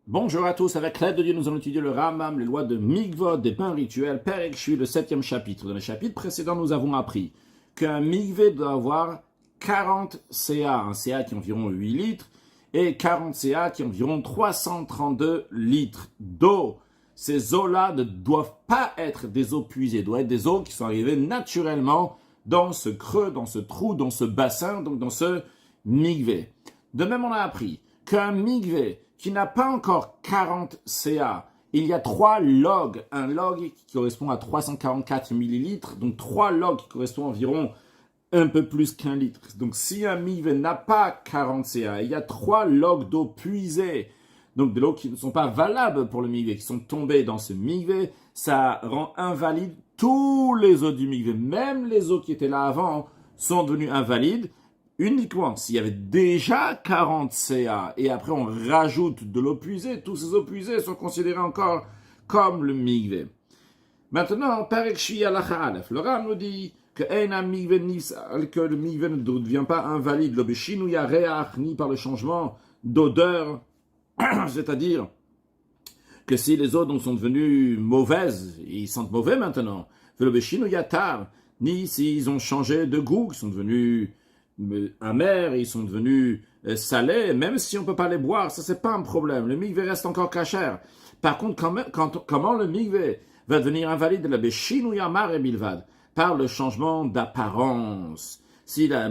Bonjour à tous, avec l'aide de Dieu, nous allons étudier le Rambam, les lois de Mikvot, des bains rituels, Perek Shvi, le 7e chapitre. Dans le chapitre précédent, nous avons appris qu'un mikvé doit avoir 40 CA, un CA qui est environ 8 litres, et 40 CA qui est environ 332 litres d'eau. Ces eaux-là ne doivent pas être des eaux puisées, doivent être des eaux qui sont arrivées naturellement dans ce creux, dans ce trou, dans ce bassin, donc dans ce mikvé. De même, on a appris qu'un mikvé qui n'a pas encore 40 CA, il y a 3 logs. Un log qui correspond à 344 millilitres, donc 3 logs qui correspondent environ un peu plus qu'un litre. Donc si un mikvé n'a pas 40 CA, il y a 3 logs d'eau puisée, donc de l'eau qui ne sont pas valables pour le mikvé, qui sont tombés dans ce mikvé, ça rend invalide tous les eaux du mikvé. Même les eaux qui étaient là avant sont devenues invalides, uniquement s'il y avait déjà 40 CA et après on rajoute de l'eau puisée, tous ces eaux puisées sont considérées encore comme le mikvé. Maintenant, Perek Shvi Halacha Aleph, le Ram nous dit que le mikvé ne devient pas invalide, le Beshinui Reach, ni par le changement d'odeur, c'est-à-dire que si les eaux donc sont devenues mauvaises, ils sentent mauvais maintenant, le Beshinui Tar, ni s'ils ont changé de goût, ils sont devenus amers, ils sont devenus salés, même si on ne peut pas les boire, ça c'est pas un problème. Le mikvé reste encore kasher. Par contre, comment le mikvé va devenir invalide la Beshinui Amar et Bilvad? Par le changement d'apparence. Si la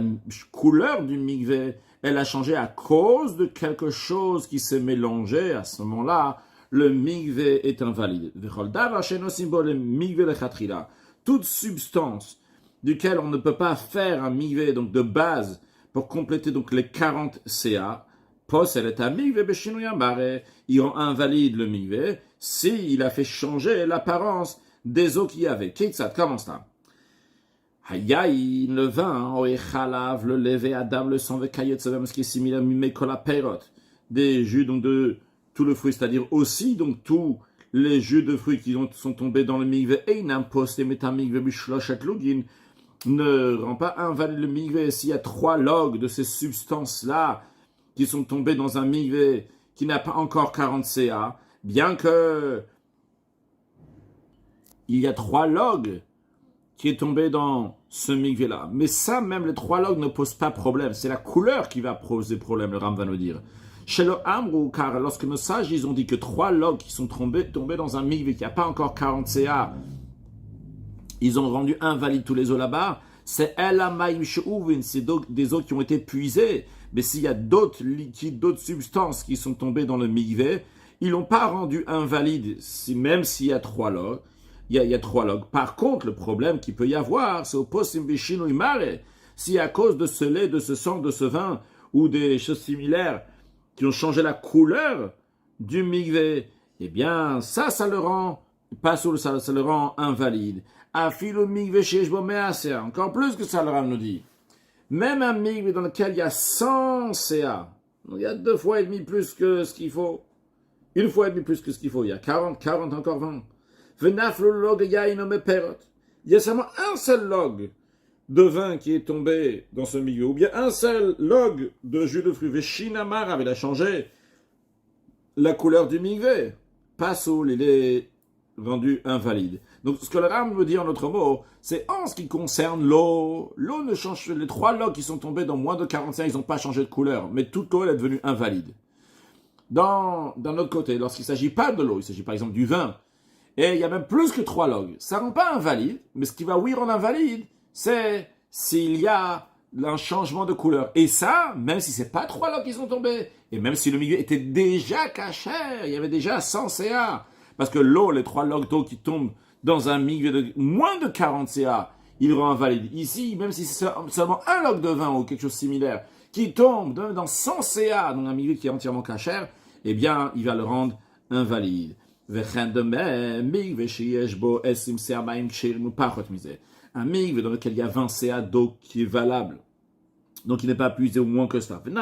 couleur du mikvé, elle a changé à cause de quelque chose qui s'est mélangé, à ce moment-là, le mikvé est invalide. Toute substance duquel on ne peut pas faire un mikvé donc de base pour compléter donc les 40 CA, elle est un mikvé beshinui amare, il rend invalide le mikvé s'il a fait changer l'apparence des eaux qu'il y avait. Ketzat, comment ça? Hayaï, le vin, oechalav, le lait, adam, le sang, ce qui est similaire, mimekola perot, des jus donc de tout le fruit, c'est-à-dire aussi donc tous les jus de fruits qui sont tombés dans le mikvé, einam posté metamikvé bishloshet lugin, ne rend pas invalide le mikvé s'il y a 3 logs de ces substances-là qui sont tombées dans un mikvé qui n'a pas encore 40 CA, bien que il y a 3 logs qui est tombé dans ce mikvé-là. Mais ça, même les 3 logs ne posent pas problème. C'est la couleur qui va poser problème, le Ram va nous dire. Chez le Amrou, car lorsque nos sages, ils ont dit que 3 logs qui sont tombés dans un mikvé qui n'a pas encore 40 CA, ils ont rendu invalides tous les eaux là-bas, c'est c'est des eaux qui ont été puisées. Mais s'il y a d'autres liquides, d'autres substances qui sont tombées dans le mikvé, ils l'ont pas rendu invalide, même s'il y a 3 logs. Il y a 3 logs. Par contre, le problème qu'il peut y avoir, c'est au posim beshinui mare. Si à cause de ce lait, de ce sang, de ce vin, ou des choses similaires qui ont changé la couleur du mikvé, eh bien, ça le rend, pas sous ça le rend invalide. Afilo mikvé sheshbo measer, encore plus que ça, le Rav nous dit. Même un mikvé dans lequel il y a 100 CA, il y a 2 fois et demi plus que ce qu'il faut, 1 fois et demi plus que ce qu'il faut, il y a 40, encore 20. Il y a seulement un seul log de vin qui est tombé dans ce milieu, ou bien un seul log de jus de fruits. Veshinamar avait changé la couleur du mikvé. Pasoul, il est rendu invalide. Donc ce que le Ram veut dire en d'autres mots, c'est en ce qui concerne l'eau. L'eau ne change, les 3 logs qui sont tombés dans moins de 45, ils n'ont pas changé de couleur, mais toute l'eau est devenue invalide. D'un autre côté, lorsqu'il ne s'agit pas de l'eau, il s'agit par exemple du vin, et il y a même plus que 3 logs. Ça ne rend pas invalide, mais ce qui va oui rendre invalide, c'est s'il y a un changement de couleur. Et ça, même si ce n'est pas 3 logs qui sont tombés, et même si le milieu était déjà kasher, il y avait déjà 100 CA, parce que l'eau, les 3 logs d'eau qui tombent dans un milieu de moins de 40 CA, il rend invalide. Ici, même si c'est seulement un log de vin ou quelque chose de similaire qui tombe dans 100 CA, dans un milieu qui est entièrement kasher, eh bien, il va le rendre invalide. Un mikvé dans lequel il y a 20 CA d'eau qui est valable, donc il n'est pas puisé au moins que ça. Il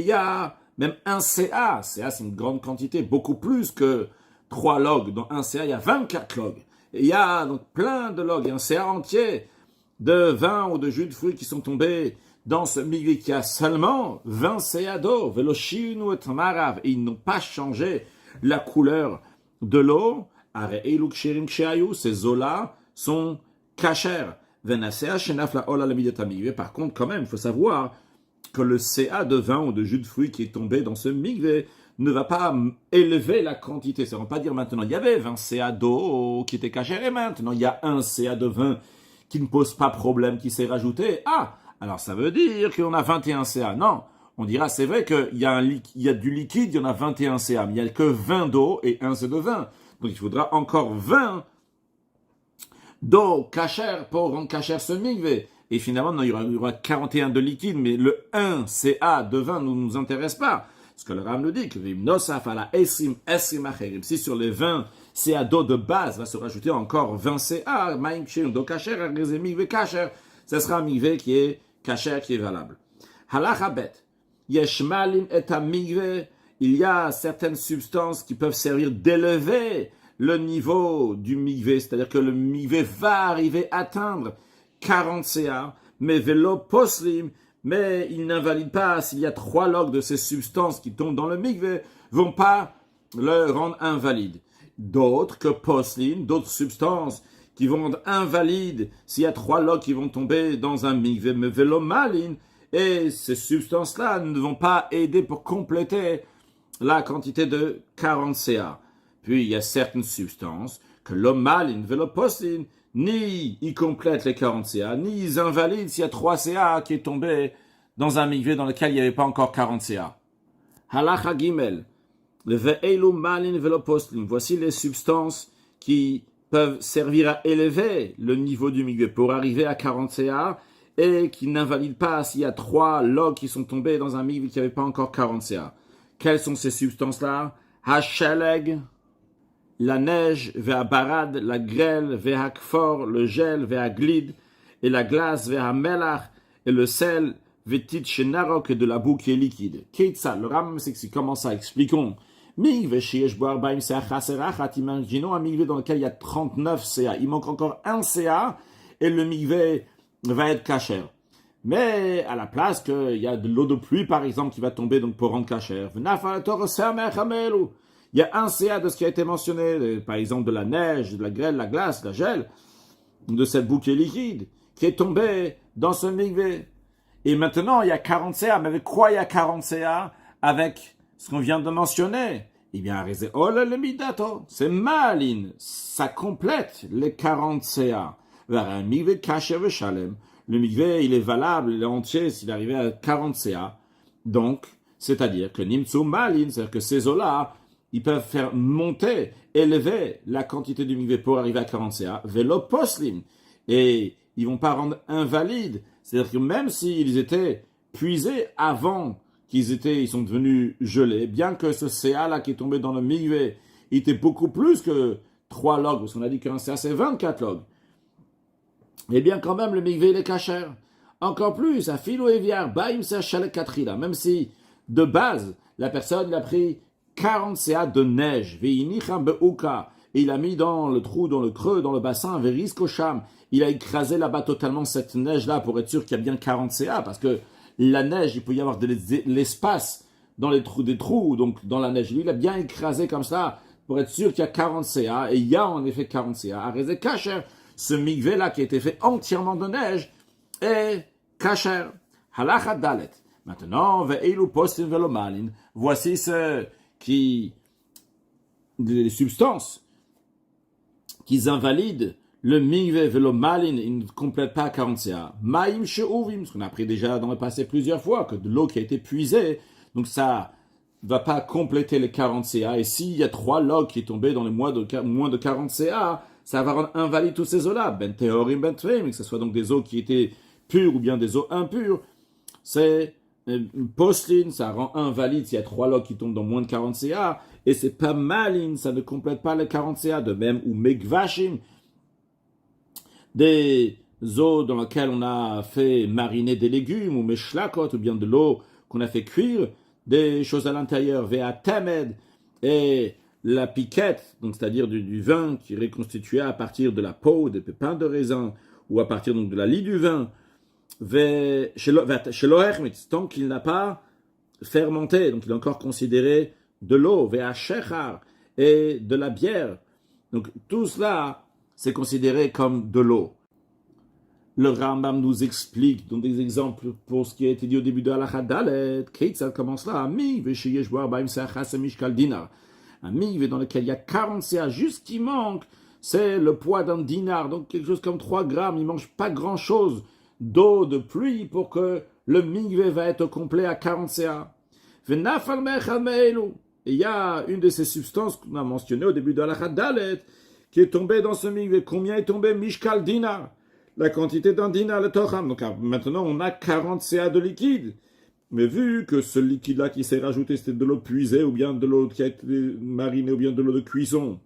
y a même un CA, CA c'est une grande quantité, beaucoup plus que 3 logs. Dans un CA, il y a 24 logs. Et il y a donc plein de logs, il y a un CA entier de vin ou de jus de fruits qui sont tombés dans ce mikvé qui a seulement 20 CA d'eau, veloshinu et marav, et ils n'ont pas changé la couleur de l'eau, ces eaux-là sont cachères. Par contre, quand même, il faut savoir que le CA de vin ou de jus de fruits qui est tombé dans ce mikvé ne va pas élever la quantité. Ça ne veut pas dire maintenant, il y avait 20 CA d'eau qui était cachère et maintenant il y a un CA de vin qui ne pose pas problème, qui s'est rajouté. Ah, alors ça veut dire qu'on a 21 CA. Non, on dira, c'est vrai qu'il y a du liquide, il y en a 21 CA, mais il n'y a que 20 d'eau et 1 C de vin. Donc il faudra encore 20 d'eau cachère pour rendre cachère ce mikvé. Et finalement, non, il y aura 41 de liquide, mais le 1 CA de vin ne nous intéresse pas. Parce que le Ram nous dit que si sur les 20 CA d'eau de base va se rajouter encore 20 CA, d'eau cachère, ce sera un mikvé qui est cachère, qui est valable. Halacha bet. Yeshmalim et mikvé. Il y a certaines substances qui peuvent servir d'élever le niveau du mikvé, c'est-à-dire que le mikvé va arriver à atteindre 40 CA, mais vélo poslim, mais il n'invalide pas s'il y a 3 logs de ces substances qui tombent dans le mikvé, vont pas le rendre invalide. D'autres que poslim, d'autres substances qui vont rendre invalide s'il y a 3 logs qui vont tomber dans un mikvé, mais vélo malin, et ces substances-là ne vont pas aider pour compléter la quantité de 40 CA. Puis il y a certaines substances que l'homme malin, vélo poslim, ni ils complètent les 40 CA, ni ils invalident s'il y a 3 CA qui est tombé dans un mikvé dans lequel il n'y avait pas encore 40 CA. Halacha Gimel, le ve'elu malin velo poslim. Voici les substances qui peuvent servir à élever le niveau du mikvé pour arriver à 40 CA et qui n'invalident pas s'il y a 3 logs qui sont tombés dans un mikvé qui n'avait pas encore 40 CA. Quelles sont ces substances-là? Hashaleg, la neige, ve'abarad, la grêle, ve'akfor, le gel, ve'aglid, et la glace, ve'amelach, et le sel, ve'tit shenarok, et de la boue qui est liquide. Keitsa, le Ram, c'est comment ça? Expliquons. Migve sheyesh bo 40 CA chaserachat, imaginons un migve dans lequel il y a 39 CA. Il manque encore 1 CA, et le migve va être cachère. Mais à la place qu'il y a de l'eau de pluie, par exemple, qui va tomber donc pour rendre cachère. Il y a 1 CA de ce qui a été mentionné, par exemple de la neige, de la grêle, la glace, la gel, de cette boue qui est liquide, qui est tombée dans ce mikvé. Et maintenant, il y a 40 CA. Mais avec quoi il y a 40 CA? Avec ce qu'on vient de mentionner. Eh bien, le midato, c'est malin. Ça complète les 40 CA. Vers un mikvé kasher veshalem. Le mikvé, il est valable, il est entier s'il arrivait à 40 CA. Donc, c'est-à-dire que nimtsu malin, c'est-à-dire que ces eaux-là, ils peuvent faire monter, élever la quantité du mikvé pour arriver à 40 CA, vélo poslim. Et ils vont pas rendre invalide. C'est-à-dire que même s'ils étaient puisés avant ils sont devenus gelés, bien que ce CA-là qui est tombé dans le mikvé, il était beaucoup plus que 3 logs, parce qu'on a dit qu'un CA c'est 24 logs. Eh bien, quand même, le mikvé, il est cachère. Encore plus, à filo eviar, baim sa chalek katrila. Même si, de base, la personne, il a pris 40 CA de neige, ve'inicham be'uka, et il a mis dans le trou, dans le creux, dans le bassin, ve'ris kosham. Il a écrasé là-bas totalement cette neige-là pour être sûr qu'il y a bien 40 CA, parce que la neige, il peut y avoir de l'espace dans les trous, des trous, donc dans la neige. Lui, il a bien écrasé comme ça pour être sûr qu'il y a 40 CA, et il y a en effet 40 CA. Arezé kacher, ce mikvé-là qui a été fait entièrement de neige, est kacher. Halacha dalet. Maintenant, ve'elu postin velo malin. Voici les substances qui invalident le mikvé velo malin, ils ne complètent pas 40 CA. Maïm she'uvim, ce qu'on a appris déjà dans le passé plusieurs fois, que de l'eau qui a été puisée, donc ça va pas compléter les 40 CA. Et s'il y a 3 logs qui sont tombés dans les moins de 40 CA, ça va rendre invalide tous ces eaux-là. Ben teorim, ben tveim, que ce soit donc des eaux qui étaient pures ou bien des eaux impures. C'est postlin, ça rend invalide s'il y a 3 logs qui tombent dans moins de 40 CA. Et c'est pas malin, ça ne complète pas les 40 CA. De même, ou megvashim, des eaux dans lesquelles on a fait mariner des légumes, ou meshlakot, ou bien de l'eau qu'on a fait cuire, des choses à l'intérieur, vea tamed, et la piquette, donc c'est-à-dire du vin qui est reconstitué à partir de la peau, des pépins de raisin, ou à partir donc de la lie du vin, tant qu'il n'a pas fermenté, donc il est encore considéré de l'eau, ve'ashechar, et de la bière. Donc tout cela, c'est considéré comme de l'eau. Le Rambam nous explique, dans des exemples pour ce qui a été dit au début de Halakha Dalet, ça commence là, un migve dans lequel il y a 40 CA, juste qui manque, c'est le poids d'un dinar, donc quelque chose comme 3 grammes, il ne mange pas grand-chose d'eau, de pluie, pour que le migve va être complet à 40 CA. Et il y a une de ces substances qu'on a mentionnées au début de Halakha Dalet, qui est tombée dans ce migve. Combien est tombé? Mishkal dinar. La quantité d'un dinar, le tocham. Donc maintenant, on a 40 CA de liquide. Mais vu que ce liquide-là qui s'est rajouté, c'était de l'eau puisée, ou bien de l'eau qui a été marinée, ou bien de l'eau de cuisson,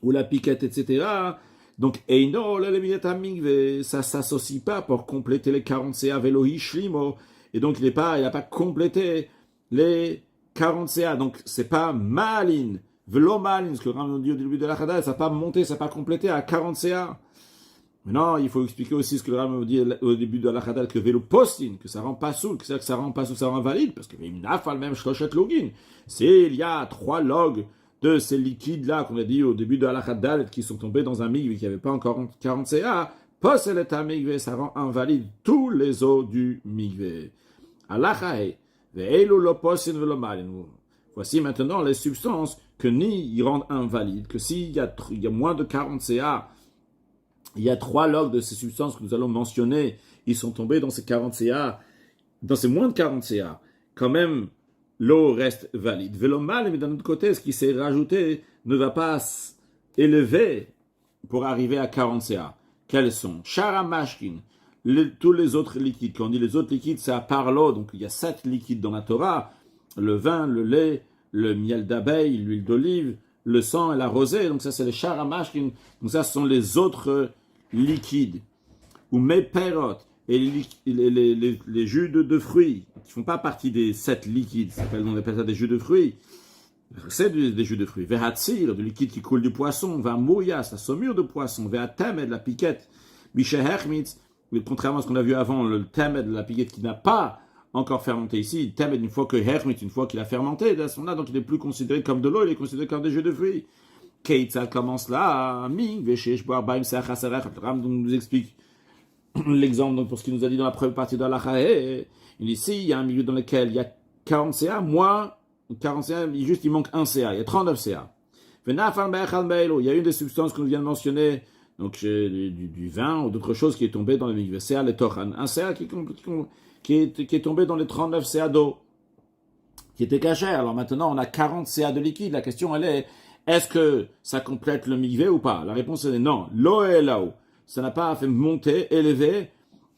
ou la piquette, etc. Donc, Eino, ça s'associe pas pour compléter les 40 CA velo hishlimo. Et donc, il n'a pas complété les 40 CA. Donc, c'est pas malin. Velo malin, ce que le Rambam dit au début de la Chada, ça n'a pas monté, ça n'a pas complété à 40 CA. Maintenant, il faut expliquer aussi ce que le Rambam dit au début de la Chada, que velo postin, que ça rend pas soul, que ça rend pas soul, ça rend valide, parce que même shloshet login. S'il y a 3 logs de ces liquides-là qu'on a dit au début de la Chada, qui sont tombés dans un migve qui n'avait pas encore 40 CA, posel et un migve, ça rend invalide tous les eaux du migve. Alachae, ve'elu lo postin velo malin. Voici maintenant les substances que ni ils rendent invalides, que s'il y a moins de 40 CA, il y a 3 logs de ces substances que nous allons mentionner, ils sont tombés dans ces 40 CA, dans ces moins de 40 CA, quand même, l'eau reste valide. Velomal, mais d'un autre côté, ce qui s'est rajouté ne va pas élever pour arriver à 40 CA. Quels sont? Sharamashkin, tous les autres liquides. Quand on dit les autres liquides, c'est à part l'eau, donc il y a 7 liquides dans la Torah, le vin, le lait, le miel d'abeille, l'huile d'olive, le sang et la rosée. Donc ça, c'est les sharamashkin. Donc ça, ce sont les autres liquides. Ou mes perot et les jus de fruits, qui ne font pas partie des 7 liquides. On appelle ça des jus de fruits. C'est des jus de fruits. Vehatzir, du liquide qui coule du poisson. Vamouyas, la saumure de poisson. Vehatemed, la piquette. Bishehermitz, contrairement à ce qu'on a vu avant, le temed, la piquette qui n'a pas encore fermenté ici. Temed, une fois que hermit, une fois qu'il a fermenté, là, donc il n'est plus considéré comme de l'eau, il est considéré comme des jus de fruits. Kate, ça commence là. Ming, Veshesh, Boar, Baim, Sachasarech. Le Ram nous explique l'exemple donc, pour ce qu'il nous a dit dans la première partie de la Chae. Il dit ici, il y a un milieu dans lequel il y a 40 CA, moins 40 CA, il manque 1 CA, il y a 39 CA. Il y a une des substances que nous vient de mentionner, donc du vin ou d'autres choses qui est tombé dans le milieu. CA, le Tochan. Un CA qui est tombé dans les 39 CA d'eau, qui était caché. Alors maintenant, on a 40 CA de liquide. La question, elle est-ce que ça complète le migvé ou pas? La réponse est non. L'eau est là-haut. Ça n'a pas fait monter, élever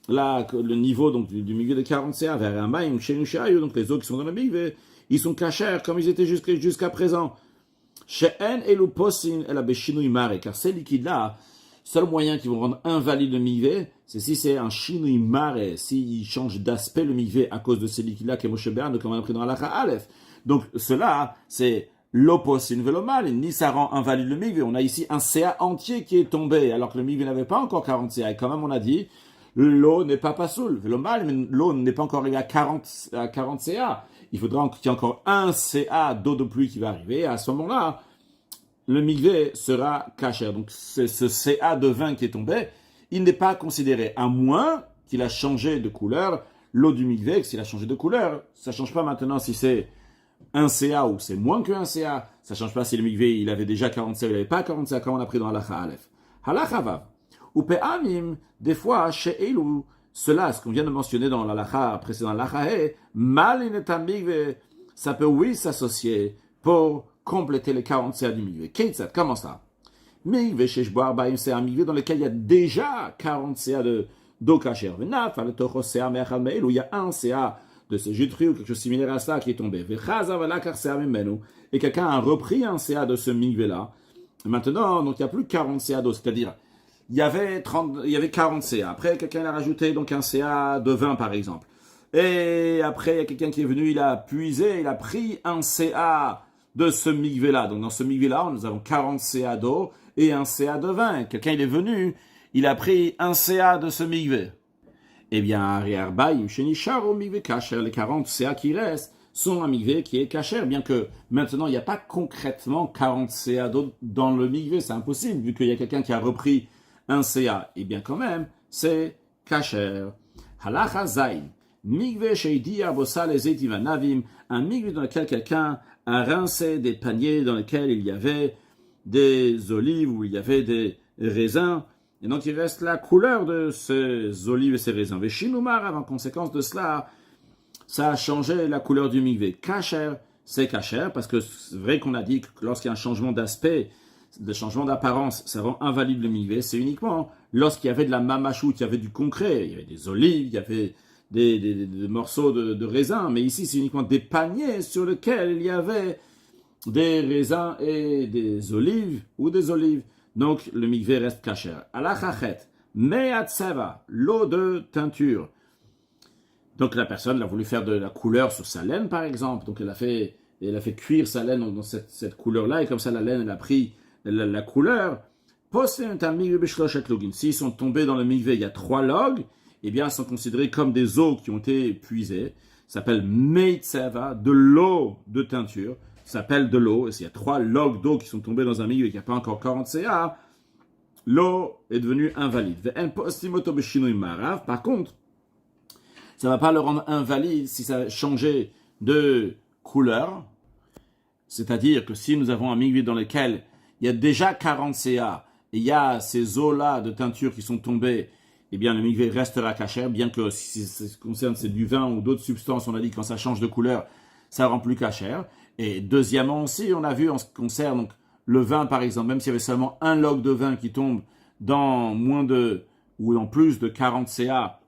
le niveau donc, du migvé de 40 CA vers un maïm, chez nous, donc les eaux qui sont dans le migvé, ils sont cachés comme ils étaient jusqu'à présent. Chez En et l'uposin et la béchinou mare, car ces liquides-là, seul moyen qui vont rendre invalide le migvé, c'est si c'est un chinui mare, s'il change d'aspect le migvé à cause de ces liquides-là, qui est Moshe Béan, comme on a appris dans la Aleph. Donc cela, c'est l'oposin velomal, ni ça rend invalide le migvé. On a ici un CA entier qui est tombé, alors que le migvé n'avait pas encore 40 CA. Et quand même, on a dit, l'eau n'est pas pasoul, velomal, mais l'eau n'est pas encore arrivée à 40 CA. Il faudra qu'il y ait encore un CA d'eau de pluie qui va arriver. Et à ce moment-là, le migvé sera caché. Donc, c'est ce CA de vin qui est tombé. Il n'est pas considéré, à moins qu'il a changé de couleur. L'eau du migvé, s'il a changé de couleur, ça ne change pas maintenant si c'est un CA ou c'est moins qu'un CA. Ça ne change pas si le migvé, il avait déjà 40 CA ou il n'avait pas 40 CA, comme on a pris dans Halacha Aleph. Halacha Vav. Ou pe'amim, des fois, chez Elou, cela, ce qu'on vient de mentionner dans l'Halacha précédent, l'Halacha, migvé, ça peut, oui, s'associer pour compléter les 40 CA du migvé. Ketzat, comment ça? Migvé, chez Shboar Baim, c'est un migvé dans lequel il y a déjà 40 CA d'eau cachère. Venaf, à l'etocho CA me'achal me'el, où il y a un CA de ce jus de fruits ou quelque chose de similaire à ça qui est tombé. Et quelqu'un a repris un CA de ce migvé-là. Maintenant, donc il n'y a plus 40 CA d'eau, c'est-à-dire, il y avait 40 CA. Après, quelqu'un a rajouté donc un CA de 20 par exemple. Et après, il y a quelqu'un qui est venu, il a puisé, il a pris un CA de ce migvé-là. Donc dans ce migvé-là, nous avons 40 CA d'eau et un CA de vin. Quelqu'un il est venu, il a pris un CA de ce migvé. Eh bien, Ariarbaim, Shenishar, au mikvé kasher, les 40 CA qui restent sont un mikvé qui est kasher, bien que maintenant, il n'y a pas concrètement 40 CA d'eau dans le mikvé, c'est impossible, vu qu'il y a quelqu'un qui a repris un CA. Eh bien, quand même, c'est kasher. Halacha Zain, mikvé sheidi abosa les etivanadim, un mikvé dans lequel quelqu'un a rincé des paniers dans lesquels il y avait des olives, où il y avait des raisins, et donc il reste la couleur de ces olives et ces raisins. Veshinumar, en conséquence de cela, ça a changé la couleur du mikvé. Kasher, c'est kasher, parce que c'est vrai qu'on a dit que lorsqu'il y a un changement d'aspect, de changement d'apparence, ça rend invalide le mikvé. C'est uniquement lorsqu'il y avait de la mamachout, il y avait du concret, il y avait des olives, il y avait des morceaux de raisins, mais ici c'est uniquement des paniers sur lesquels il y avait des raisins et des olives, ou des olives. Donc, le mikvé reste kasher. Alachachet, me'atseva, l'eau de teinture. Donc, la personne a voulu faire de la couleur sur sa laine, par exemple. Donc, elle a fait cuire sa laine dans cette couleur-là, et comme ça, la laine, elle a pris la couleur. S'ils sont tombés dans le mikvé, il y a 3 logs, eh bien, ils sont considérés comme des eaux qui ont été puisées. Ça s'appelle me'atseva, de l'eau de teinture. S'appelle de l'eau, et s'il y a 3 logs d'eau qui sont tombés dans un mikvé et qu'il n'y a pas encore 40 CA, l'eau est devenue invalide. Par contre, ça ne va pas le rendre invalide si ça a changé de couleur. C'est-à-dire que si nous avons un mikvé dans lequel il y a déjà 40 CA, et il y a ces eaux-là de teinture qui sont tombées, eh bien le mikvé restera kasher, bien que si ça concerne c'est du vin ou d'autres substances, on a dit que quand ça change de couleur, ça rend plus kasher. Et deuxièmement aussi, on a vu en ce qui concerne donc, le vin par exemple, même s'il y avait seulement un log de vin qui tombe dans moins de ou en plus de 40 CA,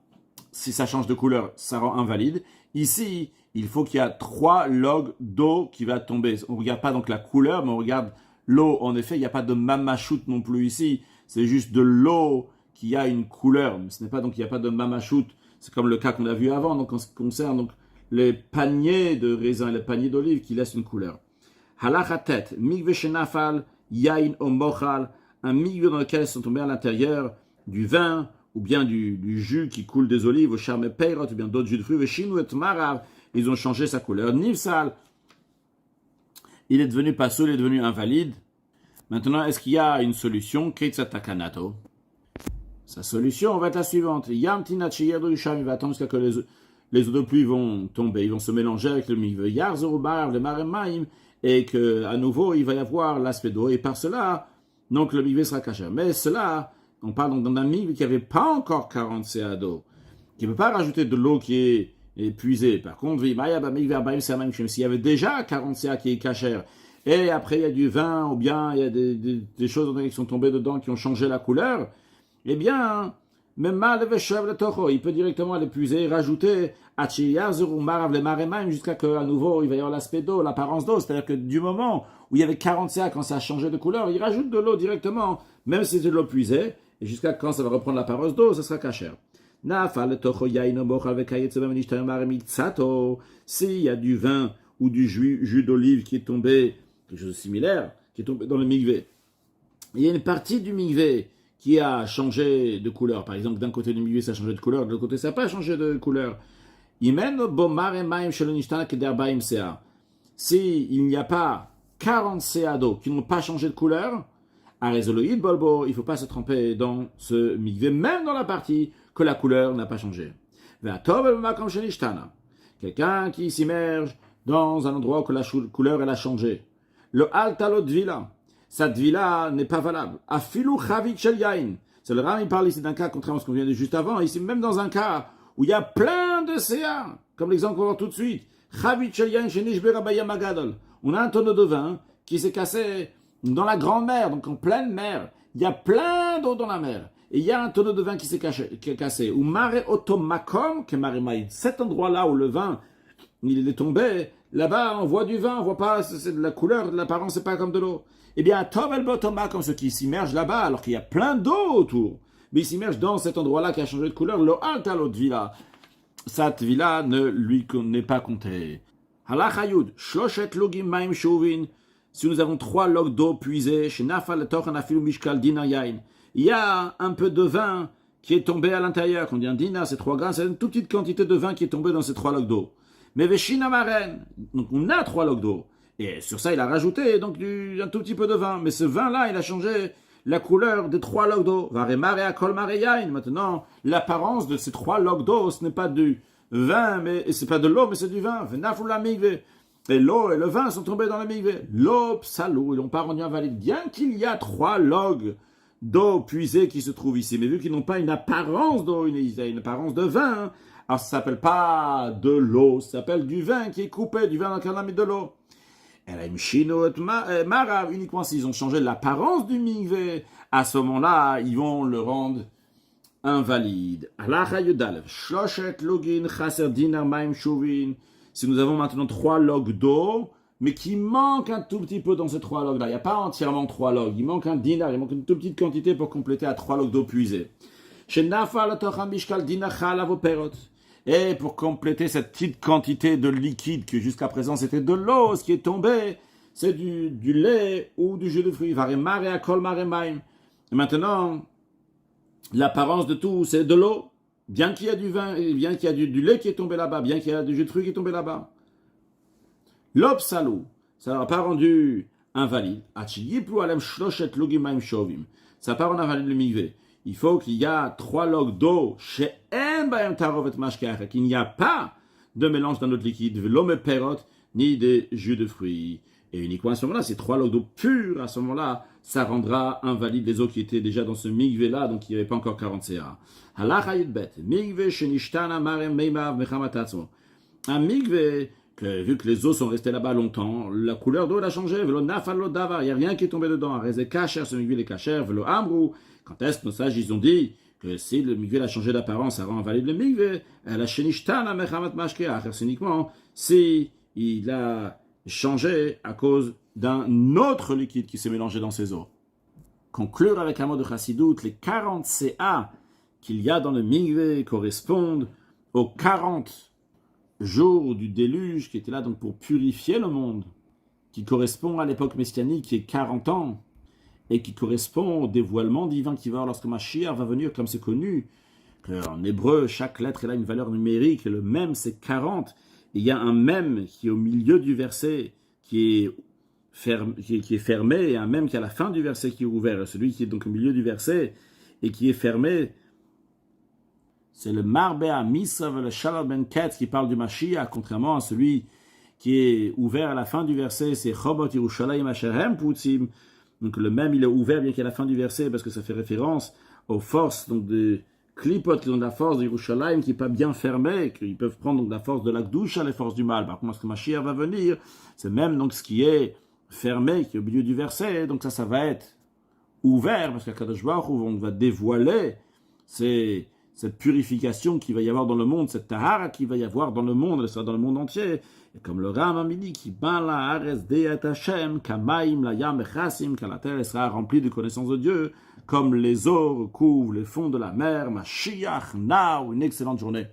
si ça change de couleur, ça rend invalide. Ici, il faut qu'il y a 3 logs d'eau qui va tomber. On ne regarde pas donc la couleur, mais on regarde l'eau. En effet, il n'y a pas de mamachout non plus ici. C'est juste de l'eau qui a une couleur. Mais ce n'est pas donc il n'y a pas de mamachout. C'est comme le cas qu'on a vu avant. Donc en ce qui concerne donc les paniers de raisins et les paniers d'olives qui laissent une couleur. Halachatet, mikve shenafal, yain o mochal, un mikve dans lequel sont tombés à l'intérieur du vin ou bien du jus qui coule des olives, au charme peirot, ou bien d'autres jus de fruits, veshinu et marav, ils ont changé sa couleur. Nivsal, il est devenu pasoul, il est devenu invalide. Maintenant, est-ce qu'il y a une solution? Keitsatakanato. Sa solution va être la suivante. Yamtina chiyerdo yusham, il va attendre jusqu'à que les eaux de pluie vont tomber, ils vont se mélanger avec le mikve. Yarzorubar, le maremaim, et qu'à nouveau, il va y avoir l'aspect d'eau. Et par cela, donc le mikve sera kasher. Mais cela, on parle donc d'un mikve qui n'avait pas encore 40 CA d'eau, qui ne peut pas rajouter de l'eau qui est épuisée. Par contre, s'il y avait déjà 40 CA qui est kasher, et après il y a du vin, ou bien il y a des choses qui sont tombées dedans qui ont changé la couleur, eh bien, même mal le toro, il peut directement l'épuiser, rajouter jusqu'à qu'à nouveau il va y avoir l'aspect d'eau, l'apparence d'eau. C'est-à-dire que du moment où il y avait 40 CA, quand ça a changé de couleur, il rajoute de l'eau directement, même si c'est de l'eau puisée, et jusqu'à quand ça va reprendre l'apparence d'eau, ça sera kasher. S'il y a du vin ou du jus d'olive qui est tombé, quelque chose de similaire, qui est tombé dans le mikvé, il y a une partie du mikvé qui a changé de couleur. Par exemple, d'un côté du mikvé, ça a changé de couleur, de l'autre côté, ça n'a pas changé de couleur. S'il n'y a pas 40 CA d'eau qui n'ont pas changé de couleur, il ne faut pas se tremper dans ce mikvé, même dans la partie que la couleur n'a pas changé. Quelqu'un qui s'immerge dans un endroit où la couleur elle a changé. Le altalot vila, cette vila n'est pas valable. Afilu chavik shel yain. C'est le Ram, il parle ici d'un cas contrairement à ce qu'on vient de juste avant. Ici, même dans un cas où il y a plein de CA, comme l'exemple qu'on va voir tout de suite. Chavik shel yain shenishbera bayam agadol. On a un tonneau de vin qui s'est cassé dans la grande mer, donc en pleine mer. Il y a plein d'eau dans la mer. Et il y a un tonneau de vin qui s'est cassé. Ou mare otomakom ke mare maïd. Cet endroit-là où le vin, il est tombé, là-bas, on voit du vin, on voit pas, c'est de la couleur, de l'apparence, c'est pas comme de l'eau. Eh bien, tov el botoma, comme ceux qui s'immergent là-bas, alors qu'il y a plein d'eau autour. Mais ils s'immergent dans cet endroit-là qui a changé de couleur, lo alta l'autre villa. Cette villa n'est pas comptée. Halachayud, shloshet logim maim shovin. Si nous avons 3 logs d'eau puisés, chez Nafal Tochan Afilu Mishkal Dina Yain, il y a un peu de vin qui est tombé à l'intérieur. Quand on dit un dinar, c'est 3 grains, c'est une toute petite quantité de vin qui est tombé dans ces 3 logs d'eau. Mais Veshina Maren, donc on a 3 logs d'eau. Et sur ça, il a rajouté donc un tout petit peu de vin. Mais ce vin-là, il a changé la couleur des 3 logs d'eau. Maintenant, l'apparence de ces 3 logs d'eau, ce n'est pas du vin, mais c'est pas de l'eau, mais c'est du vin. Et l'eau et le vin sont tombés dans la migvé. L'eau, salou, ils n'ont pas rendu invalide. Bien qu'il y a 3 logs d'eau puisée qui se trouvent ici, mais vu qu'ils n'ont pas une apparence d'eau, une apparence de vin, alors ça s'appelle pas de l'eau, ça s'appelle du vin qui est coupé, du vin dans lequel on a mis de l'eau. Marav, uniquement s'ils ont changé l'apparence du migvé, à ce moment-là, ils vont le rendre invalide. Si nous avons maintenant 3 logs d'eau, mais qui manque un tout petit peu dans ces 3 logs-là, il n'y a pas entièrement 3 logs, il manque un dinar, il manque une toute petite quantité pour compléter à 3 logs d'eau puisée. Et pour compléter cette petite quantité de liquide que jusqu'à présent c'était de l'eau, ce qui est tombé, c'est du lait ou du jus de fruits. Et maintenant, l'apparence de tout, c'est de l'eau. Bien qu'il y a du vin, bien qu'il y a du lait qui est tombé là-bas, bien qu'il y a du jus de fruits qui est tombé là-bas. L'obsalou, ça n'a pas rendu invalide. Ça n'a pas rendu invalide le migvé. Il faut qu'il y a 3 logs d'eau chez qu'il n'y a pas de mélange d'un autre liquide, l'homme perot, ni des jus de fruits. Et uniquement à ce moment-là, ces 3 logs d'eau pure, à ce moment-là, ça rendra invalide les eaux qui étaient déjà dans ce migvé-là, donc il n'y avait pas encore 40 CA. Un migvé, vu que les eaux sont restées là-bas longtemps, la couleur d'eau a changé, il n'y a rien qui est tombé dedans. Ce migvé est kacher, quand est-ce que nos sages ils ont dit que si le migvé a changé d'apparence, ça rend invalide le migvé, c'est uniquement si il a changé à cause d'un autre liquide qui s'est mélangé dans ses eaux. Conclure avec un mot de Chassidut, les 40 CA qu'il y a dans le migvé correspondent aux 40 jours du déluge qui étaient là donc pour purifier le monde, qui correspond à l'époque messianique qui est 40 ans, et qui correspond au dévoilement divin qui va avoir lorsque Mashiach va venir, comme c'est connu, qu'en hébreu, chaque lettre a une valeur numérique, et le même c'est 40, et il y a un même qui est au milieu du verset, qui est fermé, et un même qui est à la fin du verset qui est ouvert, et celui qui est donc au milieu du verset, et qui est fermé, c'est le Marbea Misav, le Shalal Ben Ketz qui parle du Mashiach, contrairement à celui qui est ouvert à la fin du verset, c'est Chobot Yerushalayim Asherhem Putzim. Donc le même, il est ouvert bien qu'à la fin du verset, parce que ça fait référence aux forces donc de Klipot, qui ont de la force de Yerushalayim, qui n'est pas bien fermée, qu'ils peuvent prendre donc la force de la Gdusha, les forces du mal. Par contre, lorsque Mashiach va venir, c'est même donc ce qui est fermé, qui est au milieu du verset, donc ça va être ouvert, parce qu'à Kadosh Baruch Hu, on va dévoiler cette purification qu'il va y avoir dans le monde, cette tahara qu'il va y avoir dans le monde, elle sera dans le monde entier. Et comme le Rambam dit, qui ban la Ares Deat Hashem, Kamaim la Yam Echasim, car la terre sera remplie de connaissances de Dieu, comme les eaux recouvrent les fonds de la mer. Mashiach, now, une excellente journée.